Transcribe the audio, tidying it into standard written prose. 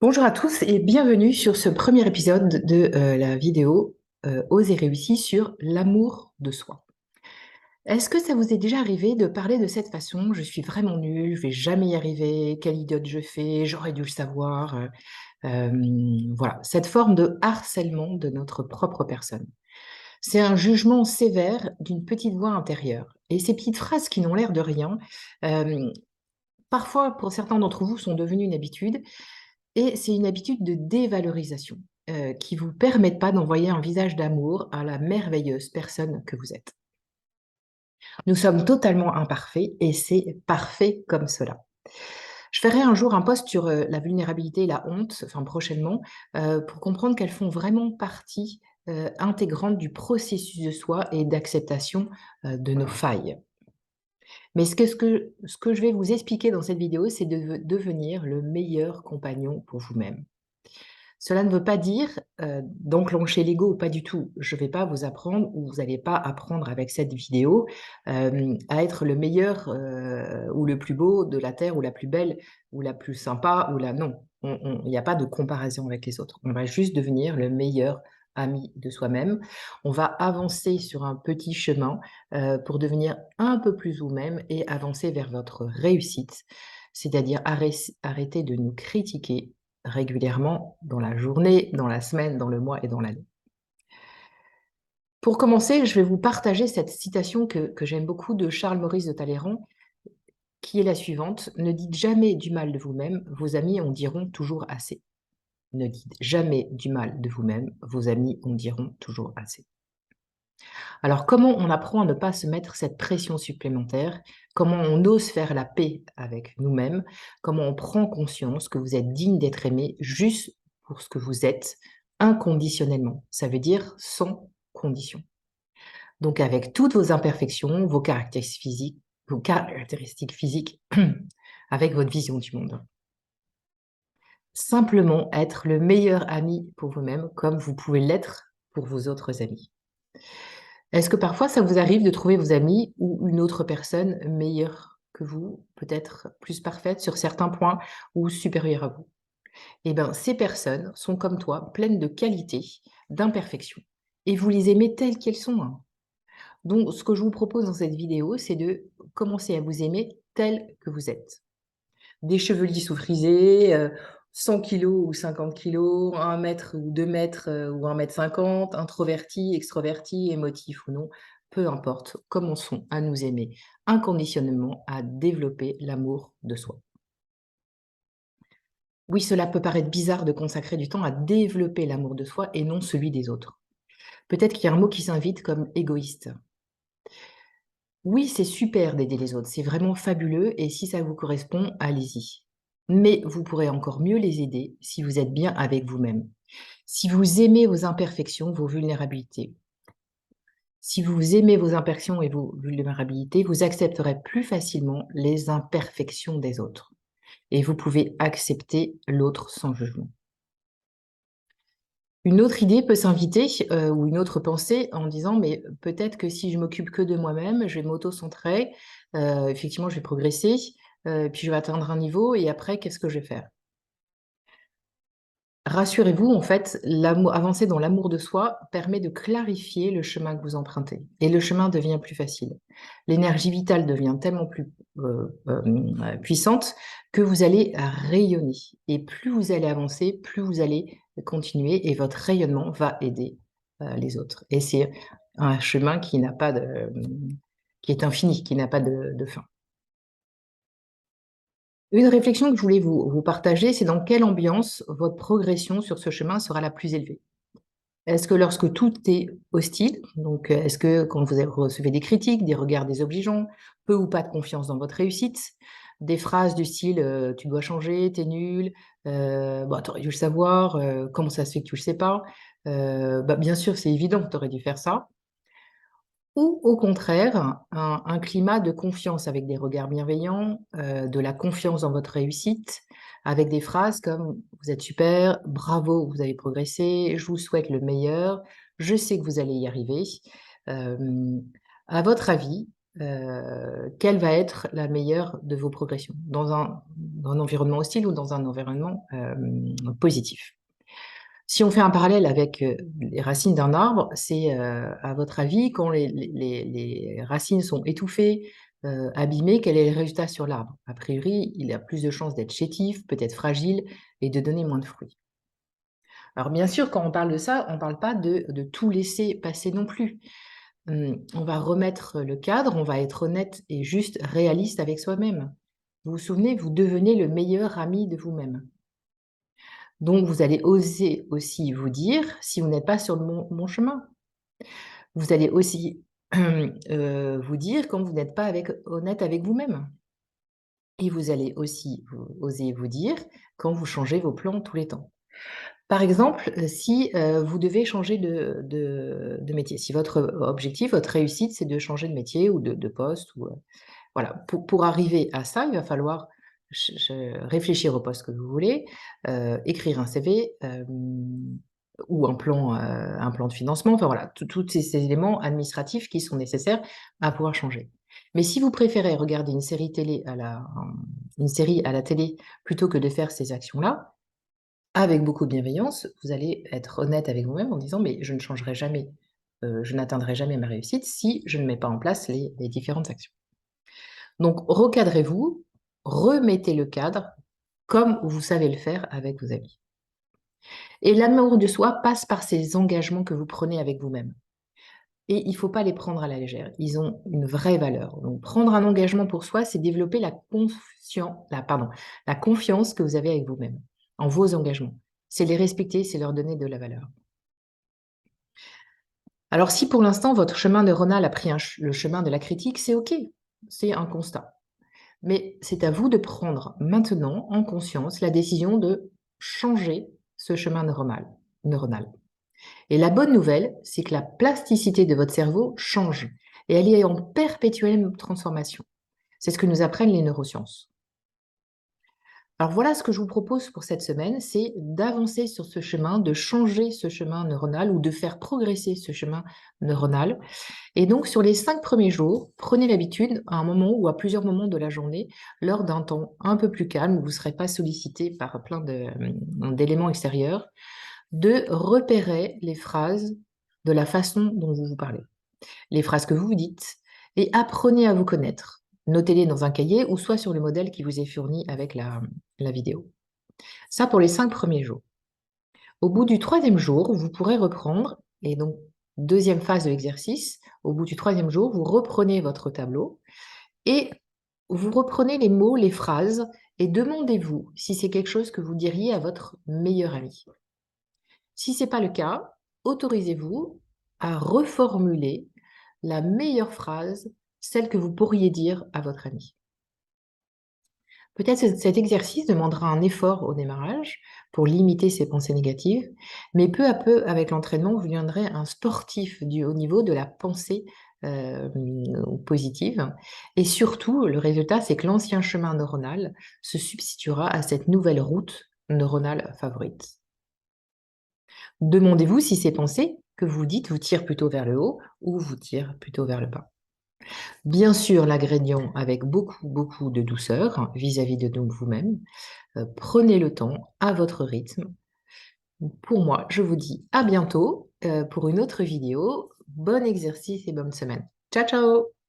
Bonjour à tous et bienvenue sur ce premier épisode de la vidéo Ose et réussis sur l'amour de soi. Est-ce que ça vous est déjà arrivé de parler de cette façon? Je suis vraiment nulle, je vais jamais y arriver, quelle idiote je fais, j'aurais dû le savoir. Voilà, cette forme de harcèlement de notre propre personne. C'est un jugement sévère d'une petite voix intérieure. Et ces petites phrases qui n'ont l'air de rien, euh, parfois pour certains d'entre vous sont devenues une habitude. Et c'est une habitude de dévalorisation, qui vous permettent pas d'envoyer un visage d'amour à la merveilleuse personne que vous êtes. Nous sommes totalement imparfaits et c'est parfait comme cela. Je ferai un jour un post sur, la vulnérabilité et la honte, enfin prochainement, pour comprendre qu'elles font vraiment partie, intégrante du processus de soi et d'acceptation, de nos failles. Mais ce que je vais vous expliquer dans cette vidéo, c'est de devenir le meilleur compagnon pour vous-même. Cela ne veut pas dire, d'enclencher l'ego, pas du tout. Je ne vais pas vous apprendre ou vous allez pas apprendre avec cette vidéo, à être le meilleur, ou le plus beau de la terre ou la plus belle ou la plus sympa ou la non, il n'y a pas de comparaison avec les autres. On va juste devenir le meilleur ami de soi-même. On va avancer sur un petit chemin, pour devenir un peu plus vous-même et avancer vers votre réussite. C'est-à-dire arrêter de nous critiquer régulièrement dans la journée, dans la semaine, dans le mois et dans l'année. Pour commencer, je vais vous partager cette citation que j'aime beaucoup de Charles-Maurice de Talleyrand, qui est la suivante: «Ne dites jamais du mal de vous-même, vos amis en diront toujours assez. Ne dites jamais du mal de vous-même, vos amis en diront toujours assez». Alors comment on apprend à ne pas se mettre cette pression supplémentaire? Comment on ose faire la paix avec nous-mêmes? Comment on prend conscience que vous êtes digne d'être aimé juste pour ce que vous êtes, inconditionnellement? Ça veut dire sans condition. Donc avec toutes vos imperfections, vos caractéristiques physiques, avec votre vision du monde. Simplement être le meilleur ami pour vous-même, comme vous pouvez l'être pour vos autres amis. Est-ce que parfois ça vous arrive de trouver vos amis ou une autre personne meilleure que vous, peut-être plus parfaite sur certains points ou supérieure à vous? Eh bien, ces personnes sont comme toi, pleines de qualités, d'imperfections et vous les aimez telles qu'elles sont, hein. Donc ce que je vous propose dans cette vidéo, c'est de commencer à vous aimer tel que vous êtes. Des cheveux lisses ou frisés, 100 kilogrammes ou 50 kilogrammes, 1 mètre ou 2 mètres, ou 1,50 m, introverti, extroverti, émotif ou non, peu importe, commençons à nous aimer inconditionnellement, à développer l'amour de soi. Oui, cela peut paraître bizarre de consacrer du temps à développer l'amour de soi et non celui des autres. Peut-être qu'il y a un mot qui s'invite comme égoïste. Oui, c'est super d'aider les autres, c'est vraiment fabuleux et si ça vous correspond, allez-y. Mais vous pourrez encore mieux les aider si vous êtes bien avec vous-même. Si vous aimez vos imperfections, vos vulnérabilités. Si vous aimez vos imperfections et vos vulnérabilités, vous accepterez plus facilement les imperfections des autres. Et vous pouvez accepter l'autre sans jugement. Une autre idée peut s'inviter, ou une autre pensée en disant: «Mais peut-être que si je m'occupe que de moi-même, je vais m'auto-centrer, effectivement je vais progresser, puis je vais atteindre un niveau et après qu'est-ce que je vais faire?» Rassurez-vous, en fait, avancer dans l'amour de soi permet de clarifier le chemin que vous empruntez et le chemin devient plus facile. L'énergie vitale devient tellement plus, puissante que vous allez rayonner et plus vous allez avancer, plus vous allez continuer et votre rayonnement va aider, les autres et c'est un chemin qui n'a pas de, qui est infini, qui n'a pas de fin. Une réflexion que je voulais vous partager, c'est dans quelle ambiance votre progression sur ce chemin sera la plus élevée? Est-ce que lorsque tout est hostile, donc est-ce que quand vous recevez des critiques, des regards désobligeants, peu ou pas de confiance dans votre réussite, des phrases du style, «Tu dois changer, tu es nul», «Bah, tu aurais dû le savoir», «Comment ça se fait que tu le sais pas?» Bah, bien sûr, c'est évident que tu aurais dû faire ça. Ou au contraire, un climat de confiance avec des regards bienveillants, de la confiance dans votre réussite, avec des phrases comme: «Vous êtes super, bravo, vous avez progressé, je vous souhaite le meilleur, je sais que vous allez y arriver». Hem, à votre avis, quelle va être la meilleure de vos progressions, dans un environnement hostile ou dans un environnement positif. Si on fait un parallèle avec les racines d'un arbre, c'est, à votre avis, quand les racines sont étouffées, abîmées, quel est le résultat sur l'arbre? A priori, il a plus de chances d'être chétif, peut-être fragile et de donner moins de fruits. Alors bien sûr, quand on parle de ça, on ne parle pas de tout laisser passer non plus. On va remettre le cadre, on va être honnête et juste réaliste avec soi-même. Vous vous souvenez, vous devenez le meilleur ami de vous-même. Donc vous allez oser aussi vous dire si vous n'êtes pas sur le bon chemin. Vous allez aussi, vous dire quand vous n'êtes pas honnête avec vous-même et vous allez aussi oser vous dire quand vous changez vos plans tous les temps. Par exemple, si, vous devez changer de métier, si votre objectif, votre réussite, c'est de changer de métier ou de poste ou, voilà. Pour arriver à ça, il va falloir réfléchir au poste que vous voulez, écrire un CV, ou un plan de financement, enfin voilà, tous ces éléments administratifs qui sont nécessaires à pouvoir changer. Mais si vous préférez regarder une série à la télé plutôt que de faire ces actions-là, avec beaucoup de bienveillance, vous allez être honnête avec vous-même en disant: «Mais je ne changerai jamais, je n'atteindrai jamais ma réussite si je ne mets pas en place les différentes actions». Donc recadrez-vous, remettez le cadre comme vous savez le faire avec vos amis. Et l'amour de soi passe par ces engagements que vous prenez avec vous-même. Et il ne faut pas les prendre à la légère. Ils ont une vraie valeur. Donc prendre un engagement pour soi, c'est développer la confiance que vous avez avec vous-même, en vos engagements. C'est les respecter, c'est leur donner de la valeur. Alors si pour l'instant votre chemin neuronal a pris le chemin de la critique, c'est OK, c'est un constat. Mais c'est à vous de prendre maintenant, en conscience, la décision de changer ce chemin neuronal. Et la bonne nouvelle, c'est que la plasticité de votre cerveau change et elle est en perpétuelle transformation. C'est ce que nous apprennent les neurosciences. Alors voilà ce que je vous propose pour cette semaine, c'est d'avancer sur ce chemin, de changer ce chemin neuronal ou de faire progresser ce chemin neuronal. Et donc, sur les 5 premiers jours, prenez l'habitude, à un moment ou à plusieurs moments de la journée, lors d'un temps un peu plus calme, où vous ne serez pas sollicité par plein d'éléments extérieurs, de repérer les phrases de la façon dont vous vous parlez, les phrases que vous vous dites, et apprenez à vous connaître. Notez-les dans un cahier ou soit sur le modèle qui vous est fourni avec la vidéo. Ça pour les 5 premiers jours. Au bout du 3e jour, vous pourrez reprendre et donc deuxième phase de l'exercice, au bout du 3e jour, vous reprenez votre tableau et vous reprenez les mots, les phrases et demandez-vous si c'est quelque chose que vous diriez à votre meilleur ami. Si ce n'est pas le cas, autorisez-vous à reformuler la meilleure phrase, celle que vous pourriez dire à votre ami. Peut-être cet exercice demandera un effort au démarrage pour limiter ces pensées négatives, mais peu à peu, avec l'entraînement, vous deviendrez un sportif du haut niveau de la pensée positive. Et surtout, le résultat, c'est que l'ancien chemin neuronal se substituera à cette nouvelle route neuronale favorite. Demandez-vous si ces pensées que vous dites vous tirent plutôt vers le haut ou vous tirent plutôt vers le bas. Bien sûr, l'ingrédient avec beaucoup, beaucoup de douceur vis-à-vis de vous-même. Prenez le temps à votre rythme. Pour moi, je vous dis à bientôt pour une autre vidéo. Bon exercice et bonne semaine. Ciao, ciao!